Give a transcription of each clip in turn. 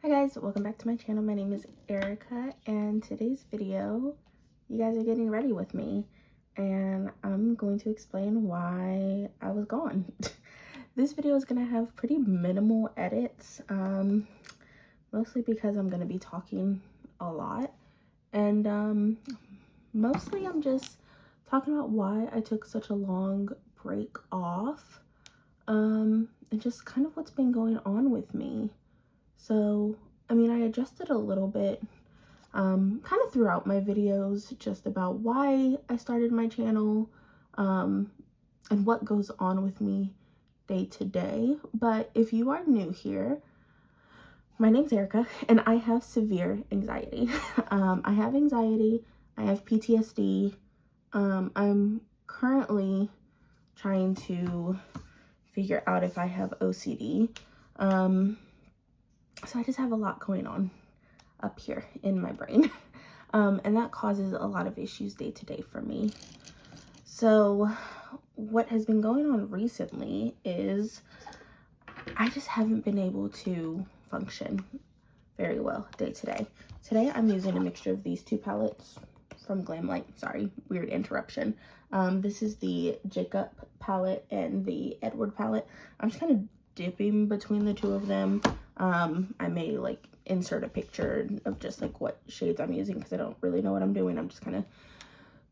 Hi guys, welcome back to my channel. My name is Erica, and today's video, you guys are getting ready with me, and I'm going to explain why I was gone. This video is going to have pretty minimal edits, mostly because I'm going to be talking a lot, and mostly I'm just talking about why I took such a long break off, and just kind of what's been going on with me. So, I mean, I adjusted a little bit, kind of throughout my videos, just about why I started my channel, and what goes on with me day to day. But if you are new here, my name's Erica, and I have severe anxiety. I have anxiety, I have PTSD. I'm currently trying to figure out if I have OCD. So I just have a lot going on up here in my brain. And that causes a lot of issues day to day for me. So what has been going on recently is I just haven't been able to function very well day to day. Today I'm using a mixture of these two palettes from Glamlight. Sorry, weird interruption. This is the Jacob palette and the Edward palette. I'm just kind of dipping between the two of them. I may like insert a picture of just like what shades I'm using because I don't really know what I'm doing. I'm just kind of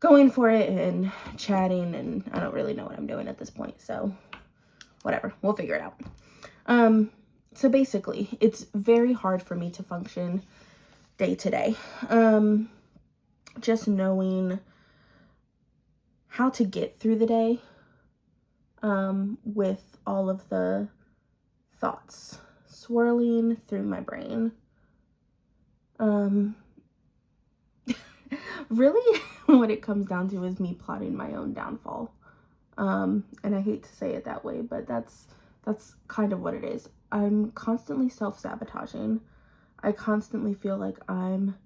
going for it and chatting, and I don't really know what I'm doing at this point. So whatever, we'll figure it out. So basically it's very hard for me to function day to day. Just knowing how to get through the day, with all of the thoughts swirling through my brain. Really what it comes down to is me plotting my own downfall. And I hate to say it that way, but that's kind of what it is. I'm constantly self-sabotaging. I constantly feel like I'm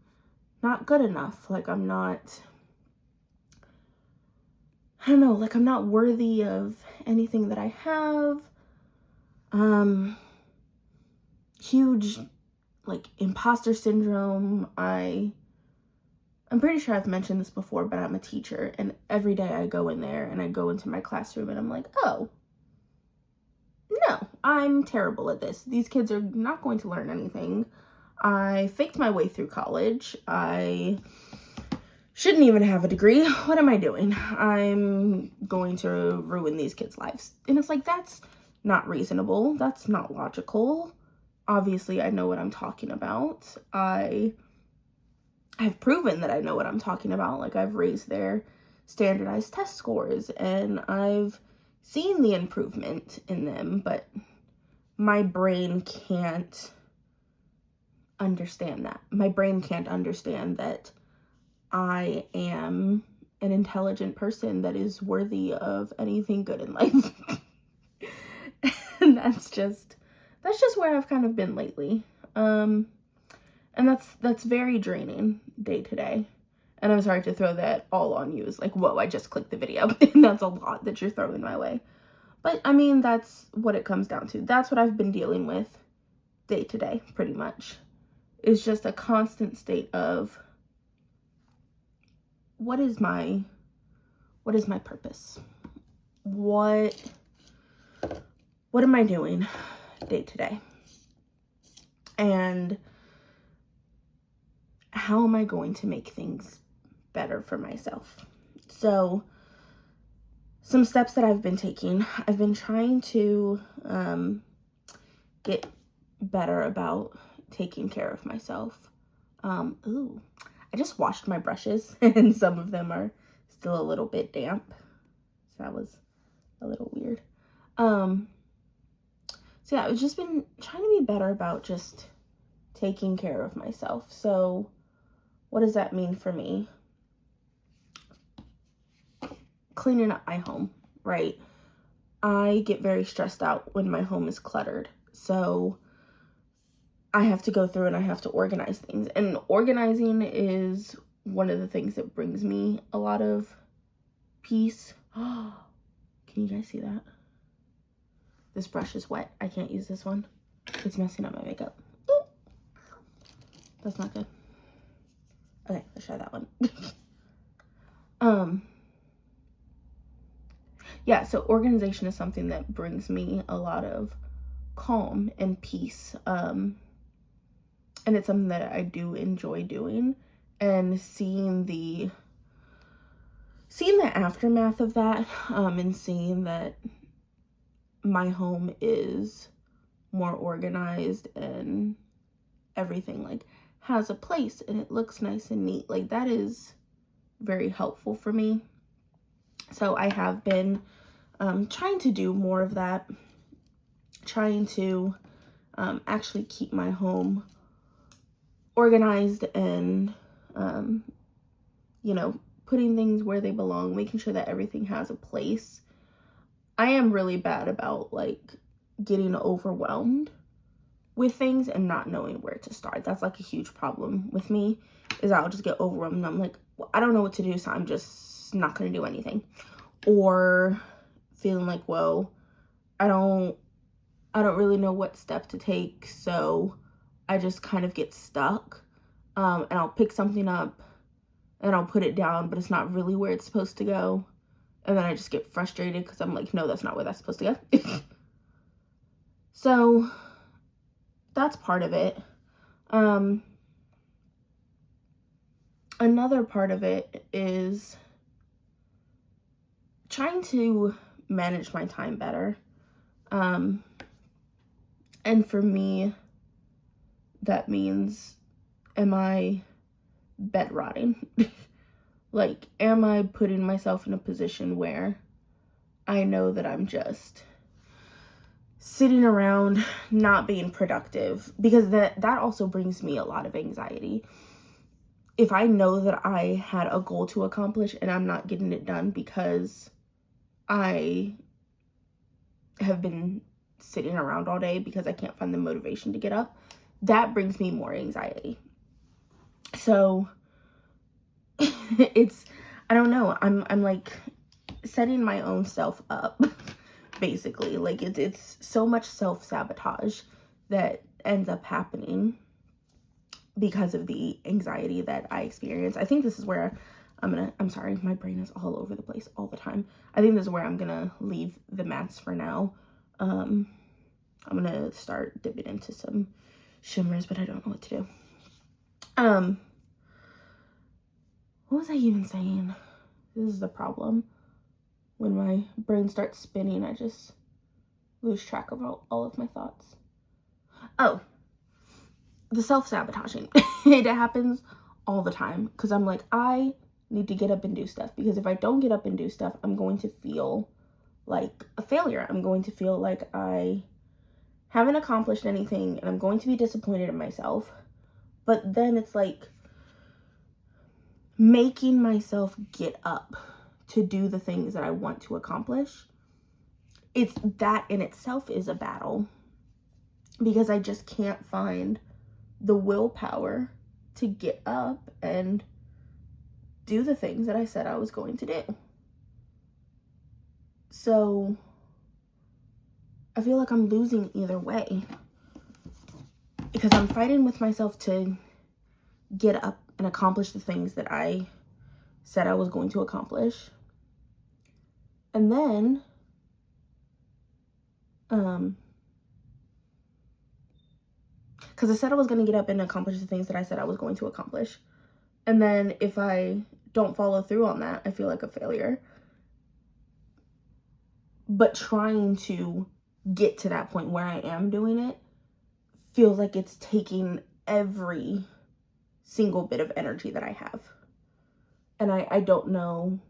not good enough, like I'm not, I don't know, like I'm not worthy of anything that I have. Huge like imposter syndrome. I'm pretty sure I've mentioned this before, but I'm a teacher, and every day I go in there and I go into my classroom and I'm like, oh no, I'm terrible at this. These kids are not going to learn anything. I faked my way through college. I shouldn't even have a degree. What am I doing? I'm going to ruin these kids' lives. And it's like, that's not reasonable. That's not logical. Obviously, I know what I'm talking about. I've proven that I know what I'm talking about. Like, I've raised their standardized test scores, and I've seen the improvement in them, but my brain can't understand that. My brain can't understand that I am an intelligent person that is worthy of anything good in life. And that's just where I've kind of been lately. And that's very draining day to day. And I'm sorry to throw that all on you. It's like, whoa, I just clicked the video. And that's a lot that you're throwing my way. But I mean, that's what it comes down to. That's what I've been dealing with day to day, pretty much. It's just a constant state of, what is my purpose? What am I doing day to day? And how am I going to make things better for myself? So some steps that I've been taking, I've been trying to get better about taking care of myself. Ooh, I just washed my brushes and some of them are still a little bit damp. So that was a little weird. So yeah, I've just been trying to be better about just taking care of myself. So what does that mean for me? Cleaning up my home, right? I get very stressed out when my home is cluttered. So I have to go through and I have to organize things. And organizing is one of the things that brings me a lot of peace. Can you guys see that? This brush is wet. I can't use this one. It's messing up my makeup. Ooh. That's not good. Okay, let's try that one. Yeah, so organization is something that brings me a lot of calm and peace. And it's something that I do enjoy doing, and seeing the aftermath of that, and seeing that my home is more organized and everything like has a place and it looks nice and neat, like that is very helpful for me. So I have been trying to do more of that, trying to actually keep my home organized and you know, putting things where they belong, making sure that everything has a place. I am really bad about like getting overwhelmed with things and not knowing where to start. That's like a huge problem with me, is I'll just get overwhelmed and I'm like, well, I don't know what to do, so I'm just not going to do anything. Or feeling like, well, I don't really know what step to take, so I just kind of get stuck. And I'll pick something up and I'll put it down, but it's not really where it's supposed to go. And then I just get frustrated because I'm like, no, that's not where that's supposed to go. So that's part of it. Another part of it is trying to manage my time better. And for me, that means, am I bed rotting? Like, am I putting myself in a position where I know that I'm just sitting around not being productive? Because that also brings me a lot of anxiety. If I know that I had a goal to accomplish and I'm not getting it done because I have been sitting around all day because I can't find the motivation to get up, that brings me more anxiety. So it's, I don't know, I'm like setting my own self up, basically. Like it's so much self-sabotage that ends up happening because of the anxiety that I experience. I think this is where I'm sorry, my brain is all over the place all the time. I think this is where I'm gonna leave the mats for now. I'm gonna start dipping into some shimmers, but I don't know what to do. What was I even saying? This is the problem. When my brain starts spinning, I just lose track of all of my thoughts. Oh, the self-sabotaging. It happens all the time because I'm like, I need to get up and do stuff, because if I don't get up and do stuff, I'm going to feel like a failure. I'm going to feel like I haven't accomplished anything and I'm going to be disappointed in myself. But then it's like making myself get up to do the things that I want to accomplish. It's that in itself is a battle, because I just can't find the willpower to get up and do the things that I said I was going to do. So I feel like I'm losing either way, because I'm fighting with myself to get up and accomplish the things that I said I was going to accomplish. And then, because I said I was going to get up and accomplish the things that I said I was going to accomplish. And then if I don't follow through on that, I feel like a failure. But trying to get to that point where I am doing it feels like it's taking every single bit of energy that I have. And I don't know.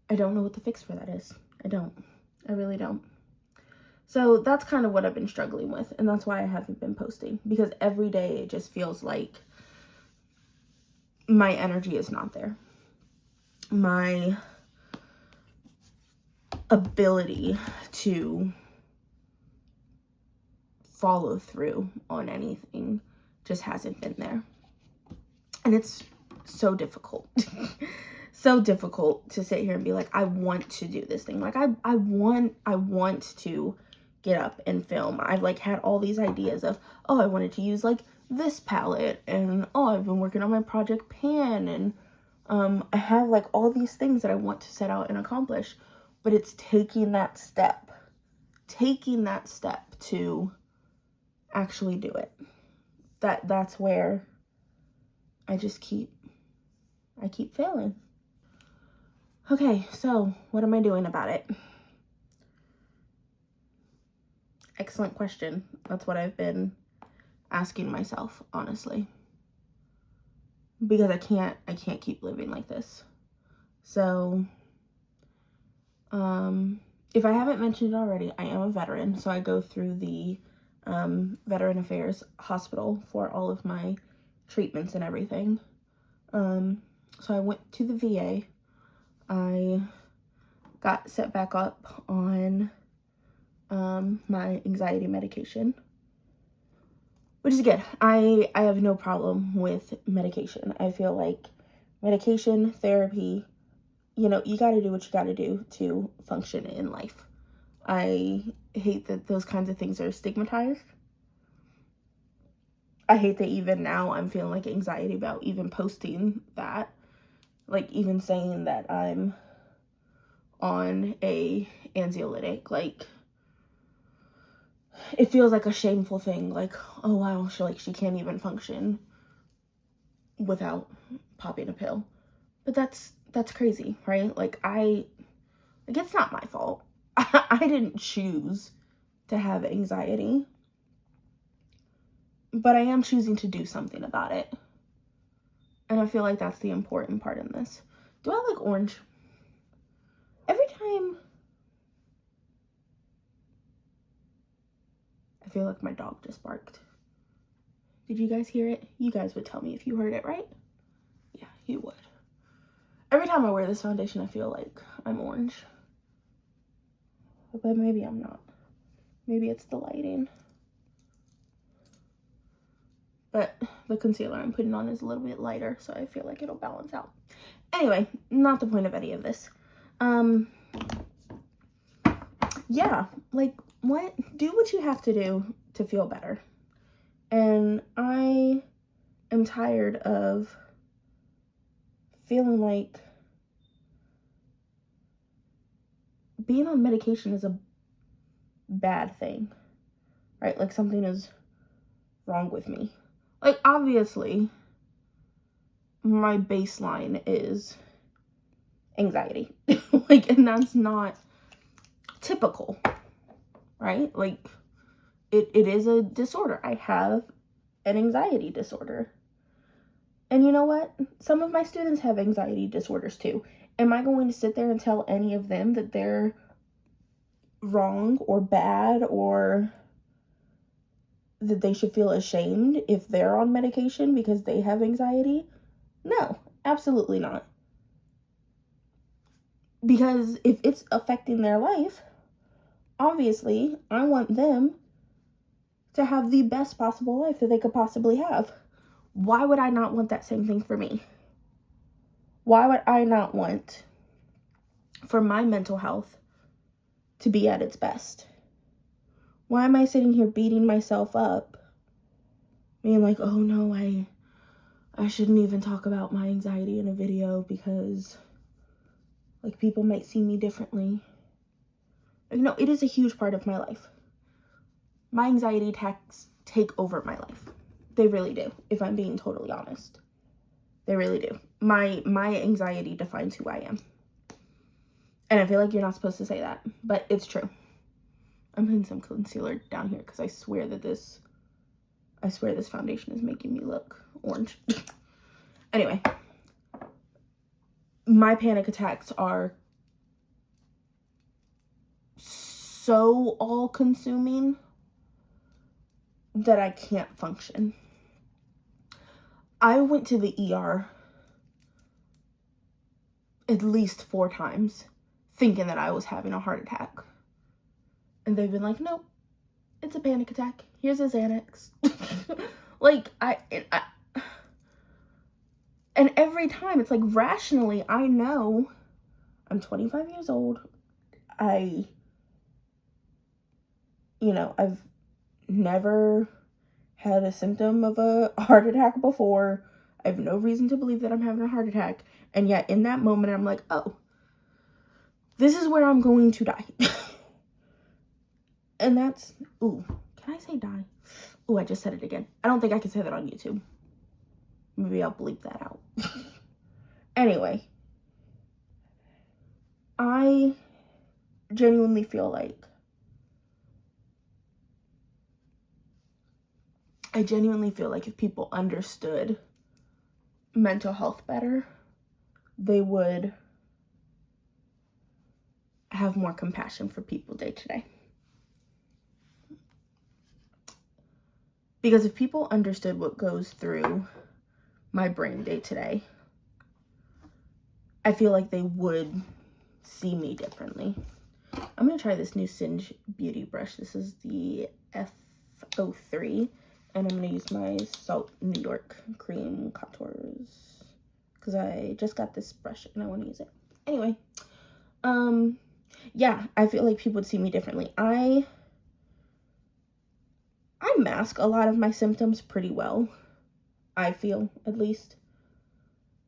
I don't know what the fix for that is. I really don't. So that's kind of what I've been struggling with. And that's why I haven't been posting. Because every day it just feels like my energy is not there. My ability to follow through on anything just hasn't been there. And it's so difficult. So difficult to sit here and be like, I want to do this thing. Like I want to get up and film. I've like had all these ideas of, oh, I wanted to use like this palette, and oh, I've been working on my project pan, and I have like all these things that I want to set out and accomplish, but it's taking that step to actually do it. That's where I keep failing. Okay, so what am I doing about it? Excellent question. That's what I've been asking myself, honestly. Because I can't keep living like this. So, if I haven't mentioned it already, I am a veteran, so I go through the Veteran Affairs Hospital for all of my treatments and everything. So I went to the VA. I got set back up on my anxiety medication, which is good. I have no problem with medication. I feel like medication, therapy, you know, you got to do what you got to do to function in life. I hate that those kinds of things are stigmatized. I hate that even now I'm feeling like anxiety about even posting that. Like even saying that I'm on a anxiolytic, like it feels like a shameful thing. Like, oh wow, she can't even function without popping a pill. But that's crazy, right? Like it's not my fault. I didn't choose to have anxiety, but I am choosing to do something about it. And I feel like that's the important part in this. Do I like orange? Every time I feel like my dog just barked. Did you guys hear it? You guys would tell me if you heard it, right? Yeah, you would. Every time I wear this foundation, I feel like I'm orange. But maybe I'm not. Maybe it's the lighting. But the concealer I'm putting on is a little bit lighter, so I feel like it'll balance out. Anyway, not the point of any of this. Yeah, like, do what you have to do to feel better. And I am tired of feeling like being on medication is a bad thing, right? Like something is wrong with me. Like, obviously, my baseline is anxiety. Like, and that's not typical, right? Like, it is a disorder. I have an anxiety disorder. And you know what? Some of my students have anxiety disorders too. Am I going to sit there and tell any of them that they're wrong or bad or that they should feel ashamed if they're on medication because they have anxiety? No, absolutely not. Because if it's affecting their life, obviously, I want them to have the best possible life that they could possibly have. Why would I not want that same thing for me? Why would I not want for my mental health to be at its best? Why am I sitting here beating myself up, being like, oh no, I shouldn't even talk about my anxiety in a video because like people might see me differently. Like, no, it is a huge part of my life. My anxiety attacks take over my life. They really do, if I'm being totally honest. They really do. My anxiety defines who I am. And I feel like you're not supposed to say that, but it's true. I'm putting some concealer down here because I swear this foundation is making me look orange. Anyway, my panic attacks are so all-consuming that I can't function. I went to the ER at least 4 times thinking that I was having a heart attack. And they've been like, nope, it's a panic attack. Here's a Xanax. Like, and every time it's like rationally, I know I'm 25 years old. I you know, I've never had a symptom of a heart attack before. I have no reason to believe that I'm having a heart attack. And yet in that moment, I'm like, oh, this is where I'm going to die. And that's, ooh, can I say die? Ooh, I just said it again. I don't think I can say that on YouTube. Maybe I'll bleep that out. Anyway, I genuinely feel like if people understood mental health better, they would have more compassion for people day to day. Because if people understood what goes through my brain day to day, I feel like they would see me differently. I'm going to try this new Singe Beauty brush. This is the F03. And I'm going to use my Salt New York Cream Contours. Because I just got this brush and I want to use it. Anyway. Yeah, I feel like people would see me differently. I mask a lot of my symptoms pretty well. I feel, at least.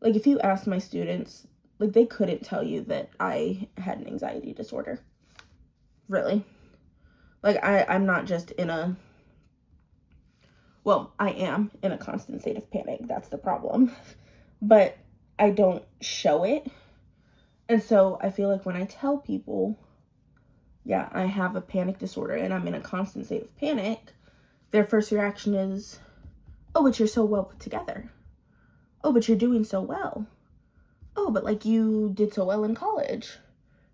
Like, if you ask my students, like, they couldn't tell you that I had an anxiety disorder. Really. Like, I'm not just in a... Well, I am in a constant state of panic. That's the problem. But I don't show it. And so I feel like when I tell people, yeah, I have a panic disorder and I'm in a constant state of panic, their first reaction is, oh, but you're so well put together. Oh, but you're doing so well. Oh, but like you did so well in college.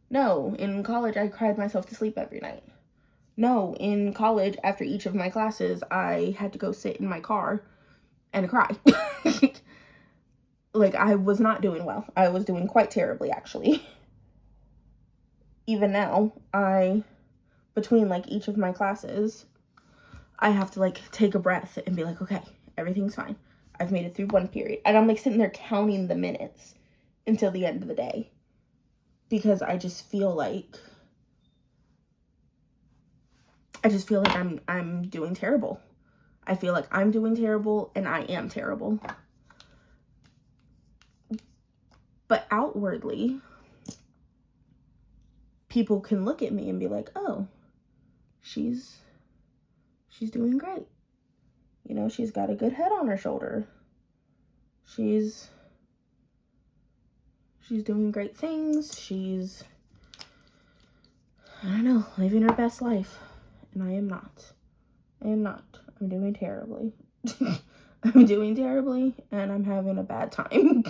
No, in college I cried myself to sleep every night. No, in college, after each of my classes, I had to go sit in my car and cry. Like, I was not doing well. I was doing quite terribly, actually. Even now, between, like, each of my classes, I have to, like, take a breath and be like, okay, everything's fine. I've made it through one period. And I'm, like, sitting there counting the minutes until the end of the day. Because I just feel like I'm doing terrible. I feel like I'm doing terrible and I am terrible. But outwardly, people can look at me and be like, oh, she's doing great. You know, she's got a good head on her shoulder. She's doing great things. She's, I don't know, living her best life. And I am not. I'm doing terribly. I'm doing terribly, and I'm having a bad time.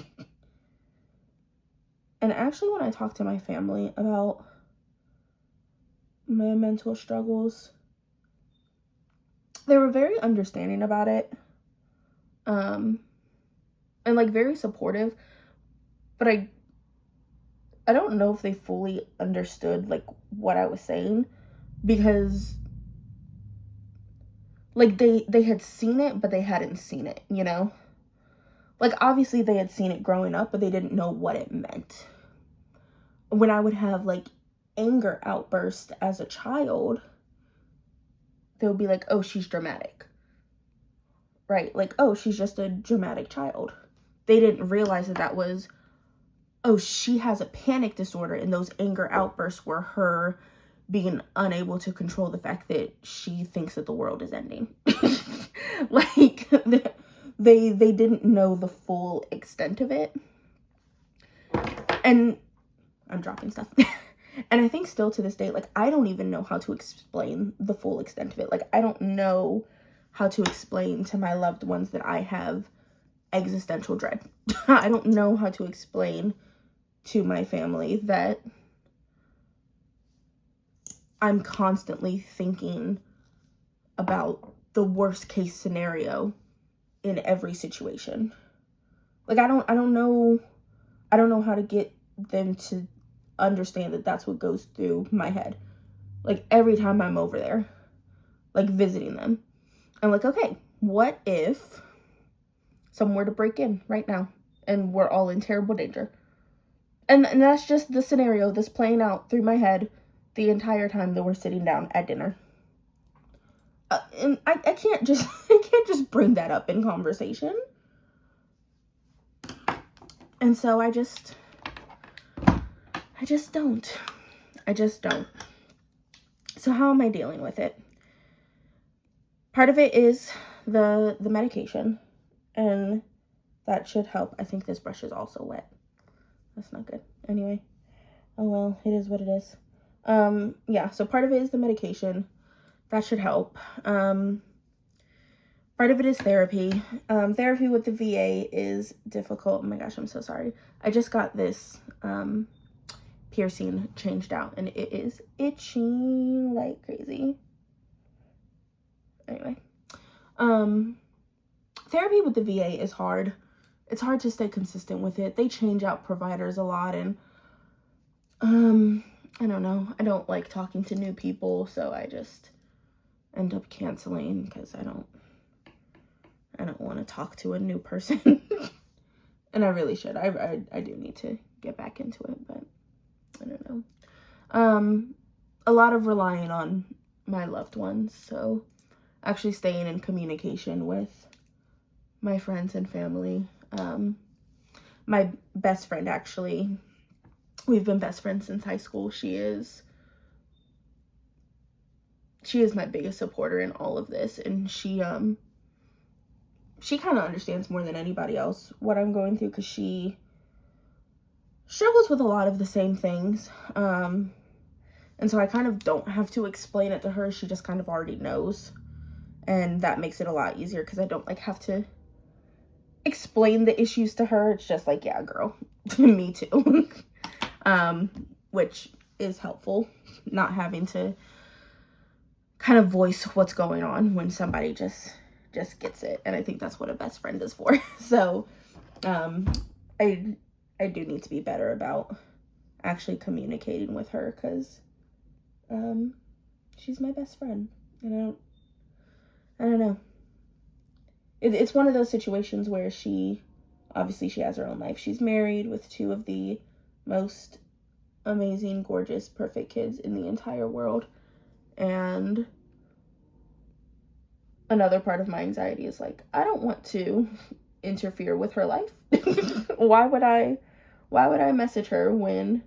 And actually, when I talk to my family about my mental struggles, they were very understanding about it. And, like, very supportive. But I don't know if they fully understood, like, what I was saying. Because, like, they had seen it, but they hadn't seen it, you know? Like, obviously they had seen it growing up, but they didn't know what it meant. When I would have, like, anger outbursts as a child, they would be like, oh, she's dramatic. Right? Like, oh, she's just a dramatic child. They didn't realize that was, oh, she has a panic disorder, and those anger outbursts were her being unable to control the fact that she thinks that the world is ending. Like, they didn't know the full extent of it. And I'm dropping stuff. And I think still to this day, like, I don't even know how to explain the full extent of it. Like, I don't know how to explain to my loved ones that I have existential dread. I don't know how to explain to my family that I'm constantly thinking about the worst case scenario in every situation. Like, I don't know how to get them to understand that that's what goes through my head. Like, every time I'm over there, like, visiting them, I'm like, okay, what if someone were to break in right now and we're all in terrible danger? And that's just the scenario that's playing out through my head the entire time that we're sitting down at dinner. And I can't just, I can't just bring that up in conversation. And so I just don't. So how am I dealing with it? Part of it is the medication, and that should help. I think this brush is also wet. That's not good. Anyway, oh well, it is what it is. Yeah, so part of it is the medication. That should help. Part of it is therapy. Therapy with the VA is difficult. Oh my gosh, I'm so sorry. I just got this piercing changed out, and it is itching like crazy. Anyway, therapy with the VA is hard. It's hard to stay consistent with it. They change out providers a lot, and I don't know. I don't like talking to new people, so I just end up canceling because I don't want to talk to a new person. And I really should. I do need to get back into it, but I don't know. A lot of relying on my loved ones, so actually staying in communication with my friends and family. My best friend, actually, we've been best friends since high school. She is my biggest supporter in all of this, and she kind of understands more than anybody else what I'm going through, because she struggles with a lot of the same things. And so I kind of don't have to explain it to her. She just kind of already knows. And that makes it a lot easier, because I don't like have to explain the issues to her. It's just like, yeah, girl, me too. Which is helpful, not having to kind of voice what's going on when somebody just gets it. And I think that's what a best friend is for. So I do need to be better about actually communicating with her, because she's my best friend, and I don't know. It's one of those situations where she has her own life. She's married with two of the most amazing, gorgeous, perfect kids in the entire world. And another part of my anxiety is like, I don't want to interfere with her life. Why would I message her when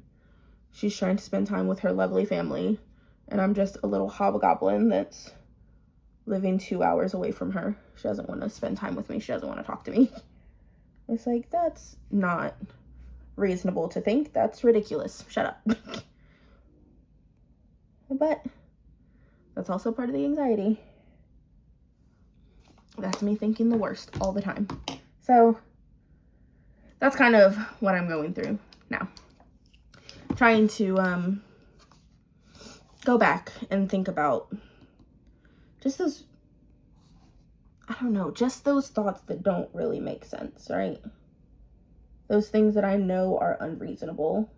she's trying to spend time with her lovely family, and I'm just a little hobgoblin that's living 2 hours away from her? She doesn't want to spend time with me. She doesn't want to talk to me. It's like, that's not reasonable to think. That's ridiculous. Shut up. But that's also part of the anxiety. That's me thinking the worst all the time. So that's kind of what I'm going through now. Trying to go back and think about just those, I don't know, just those thoughts that don't really make sense, right? Those things that I know are unreasonable.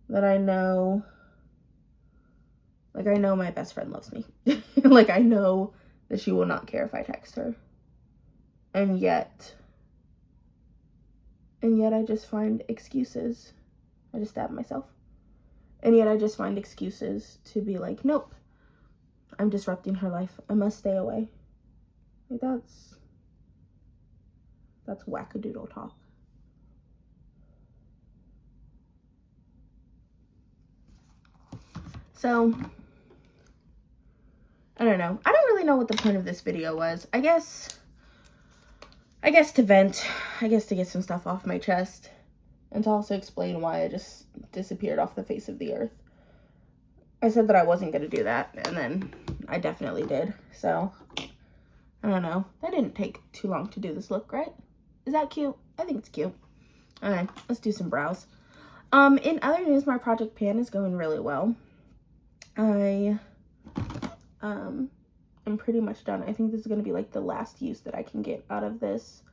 That I know, like, I know my best friend loves me. Like, I know that she will not care if I text her. And yet I just find excuses. I just stab myself. And yet I just find excuses to be like, nope, I'm disrupting her life. I must stay away. Like, that's wackadoodle talk. So, I don't know. I don't really know what the point of this video was. I guess to vent. I guess to get some stuff off my chest. And to also explain why I just disappeared off the face of the earth. I said that I wasn't going to do that, and then I definitely did. So, I don't know. That didn't take too long to do this look, right? Is that cute? I think it's cute. Okay, let's do some brows. In other news, my project pan is going really well. I am pretty much done. I think this is going to be like the last use that I can get out of this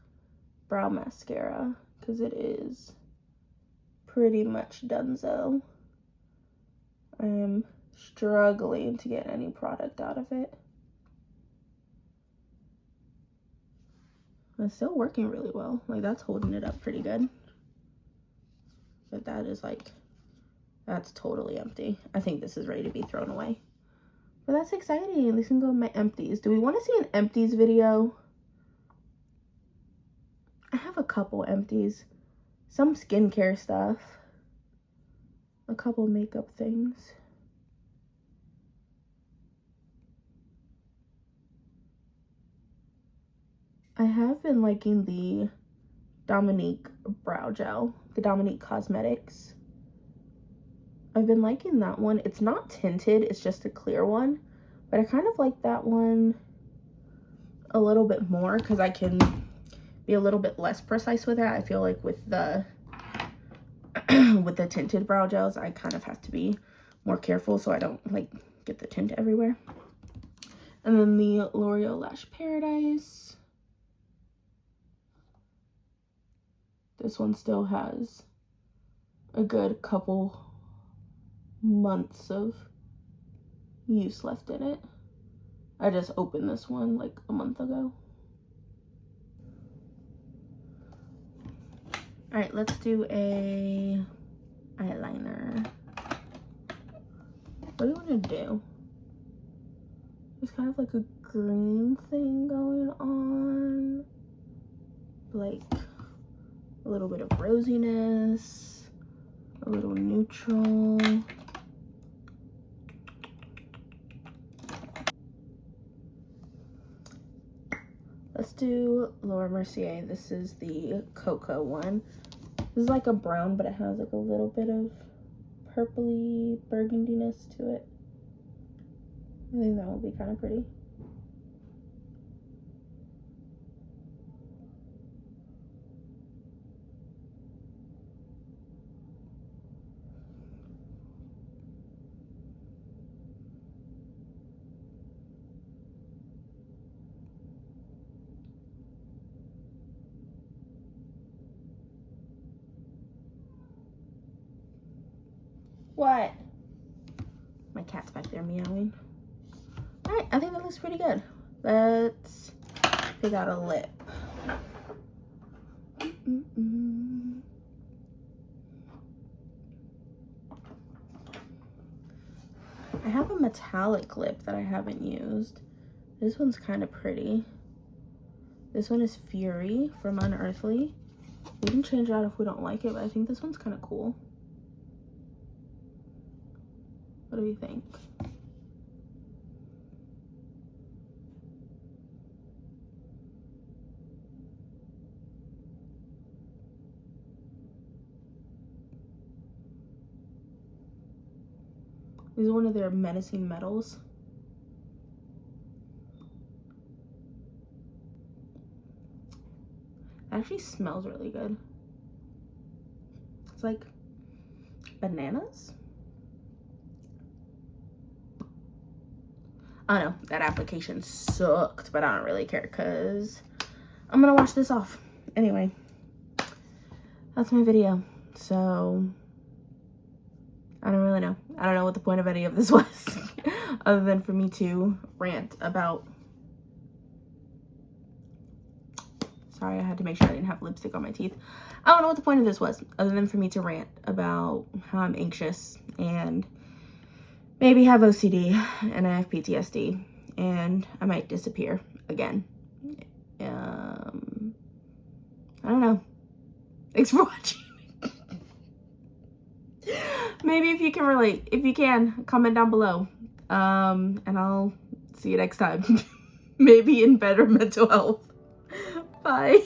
brow mascara, because it is pretty much donezo. I am struggling to get any product out of it. It's still working really well. Like, that's holding it up pretty good. But that is like, that's totally empty. I think this is ready to be thrown away. But that's exciting. This can go in my empties. Do we want to see an empties video? I have a couple empties. Some skincare stuff. A couple makeup things. I have been liking the Dominique brow gel. The Dominique Cosmetics. I've been liking that one. It's not tinted, it's just a clear one. But I kind of like that one a little bit more because I can be a little bit less precise with it. I feel like with the with the tinted brow gels, I kind of have to be more careful so I don't like get the tint everywhere. And then the L'Oreal Lash Paradise. This one still has a good couple months of use left in it. I just opened this one like a month ago. All right, let's do a eyeliner. What do you want to do? There's kind of like a green thing going on. Like a little bit of rosiness, a little neutral. Let's do Laura Mercier. This is the Cocoa one. This is like a brown, but it has like a little bit of purpley burgundiness to it. I think that will be kind of pretty. What? My cat's back there meowing. All right, I think that looks pretty good. Let's pick out a lip. I have a metallic lip that I haven't used. This one's kind of pretty. This one is Fury from Unearthly. We can change it out if we don't like it, but I think this one's kind of cool. What do you think? This is one of their menacing metals. It actually smells really good. It's like bananas. I don't know, that application sucked, but I don't really care because I'm gonna wash this off. Anyway, that's my video. So, I don't really know. I don't know what the point of any of this was other than for me to rant about. Sorry, I had to make sure I didn't have lipstick on my teeth. I don't know what the point of this was other than for me to rant about how I'm anxious and maybe have OCD and I have PTSD and I might disappear again. I don't know. Thanks for watching. Maybe if you can relate, if you can, comment down below. And I'll see you next time. Maybe in better mental health. Bye.